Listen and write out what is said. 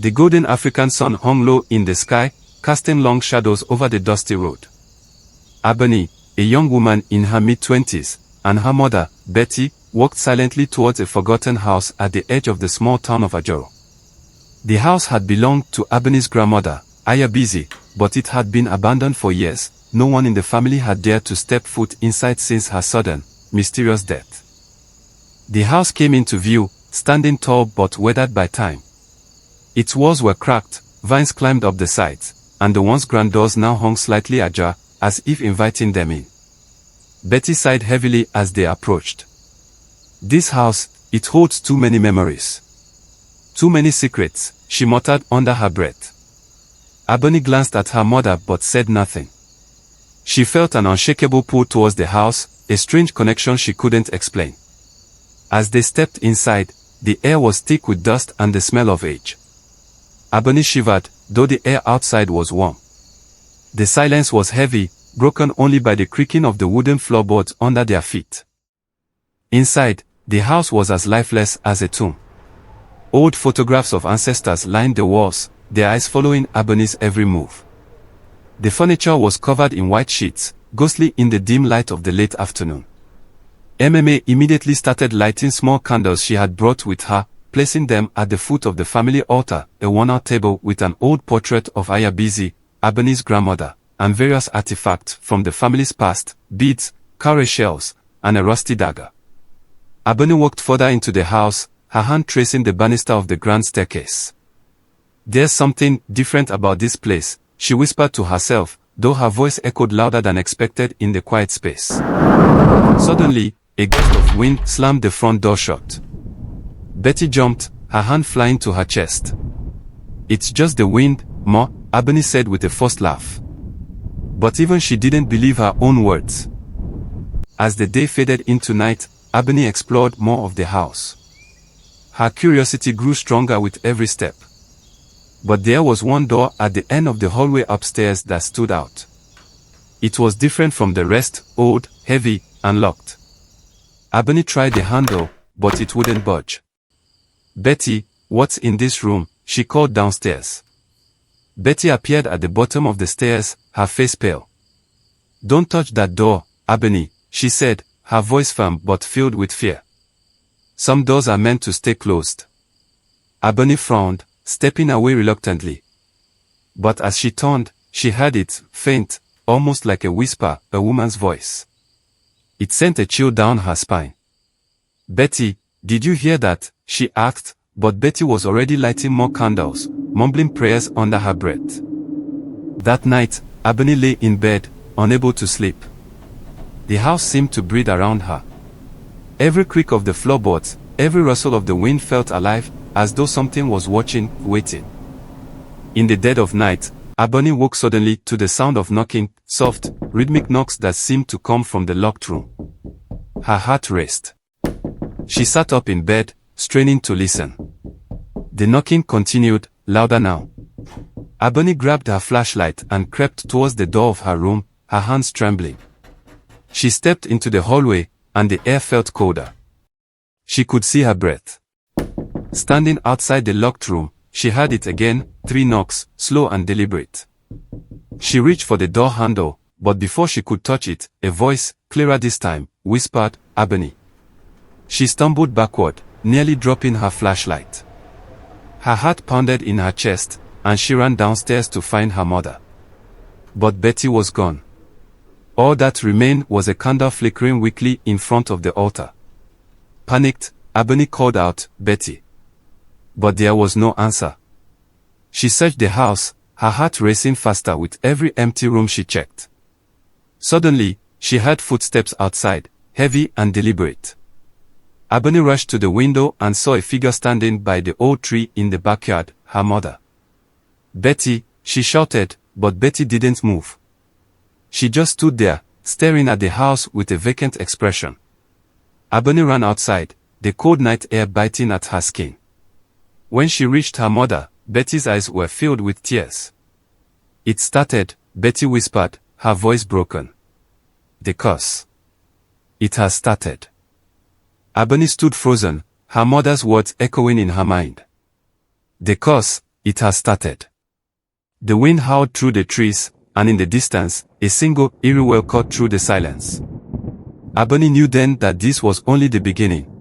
The golden African sun hung low in the sky, casting long shadows over the dusty road. Abeni, a young woman in her mid-20s, and her mother, Betty, walked silently towards a forgotten house at the edge of the small town of Ajoro. The house had belonged to Abeni's grandmother, Ayabisi, but it had been abandoned for years. No one in the family had dared to step foot inside since her sudden, mysterious death. The house came into view, standing tall but weathered by time. Its walls were cracked, vines climbed up the sides, and the once grand doors now hung slightly ajar, as if inviting them in. Betty sighed heavily as they approached. This house, it holds too many memories. Too many secrets, she muttered under her breath. Abeni glanced at her mother but said nothing. She felt an unshakable pull towards the house, a strange connection she couldn't explain. As they stepped inside, the air was thick with dust and the smell of age. Abeni shivered, though the air outside was warm. The silence was heavy, broken only by the creaking of the wooden floorboards under their feet. Inside, the house was as lifeless as a tomb. Old photographs of ancestors lined the walls, their eyes following Abeni's every move. The furniture was covered in white sheets, ghostly in the dim light of the late afternoon. MMA immediately started lighting small candles she had brought with her, placing them at the foot of the family altar, a worn-out table with an old portrait of Ayabisi, Abeni's grandmother, and various artifacts from the family's past, beads, cowrie shells, and a rusty dagger. Abeni walked further into the house, her hand tracing the banister of the grand staircase. There's something different about this place, she whispered to herself, though her voice echoed louder than expected in the quiet space. Suddenly, a gust of wind slammed the front door shut. Betty jumped, her hand flying to her chest. It's just the wind, Ma, Abeni said with a forced laugh. But even she didn't believe her own words. As the day faded into night, Abeni explored more of the house. Her curiosity grew stronger with every step. But there was one door at the end of the hallway upstairs that stood out. It was different from the rest, old, heavy, and locked. Abeni tried the handle, but it wouldn't budge. Betty, what's in this room? She called downstairs. Betty appeared at the bottom of the stairs, her face pale. Don't touch that door, Abeni, she said, her voice firm but filled with fear. Some doors are meant to stay closed. Abeni frowned, stepping away reluctantly. But as she turned, she heard it, faint, almost like a whisper, a woman's voice. It sent a chill down her spine. Betty, did you hear that? She asked, but Betty was already lighting more candles, mumbling prayers under her breath. That night, Abeni lay in bed, unable to sleep. The house seemed to breathe around her. Every creak of the floorboards, every rustle of the wind felt alive, as though something was watching, waiting. In the dead of night, Abeni woke suddenly to the sound of knocking, soft, rhythmic knocks that seemed to come from the locked room. Her heart raced. She sat up in bed, straining to listen. The knocking continued, louder now. Abeni grabbed her flashlight and crept towards the door of her room, her hands trembling. She stepped into the hallway, and the air felt colder. She could see her breath. Standing outside the locked room, she heard it again, 3 knocks, slow and deliberate. She reached for the door handle, but before she could touch it, a voice, clearer this time, whispered, Abeni. She stumbled backward, nearly dropping her flashlight. Her heart pounded in her chest, and she ran downstairs to find her mother. But Betty was gone. All that remained was a candle flickering weakly in front of the altar. Panicked, Abeni called out, Betty. But there was no answer. She searched the house, her heart racing faster with every empty room she checked. Suddenly, she heard footsteps outside, heavy and deliberate. Abeni rushed to the window and saw a figure standing by the old tree in the backyard, her mother. Betty, she shouted, but Betty didn't move. She just stood there, staring at the house with a vacant expression. Abeni ran outside, the cold night air biting at her skin. When she reached her mother, Betty's eyes were filled with tears. It started, Betty whispered, her voice broken. The curse. It has started. Abeni stood frozen, her mother's words echoing in her mind. The curse, it has started. The wind howled through the trees, and in the distance, a single, eerie wail cut through the silence. Abeni knew then that this was only the beginning.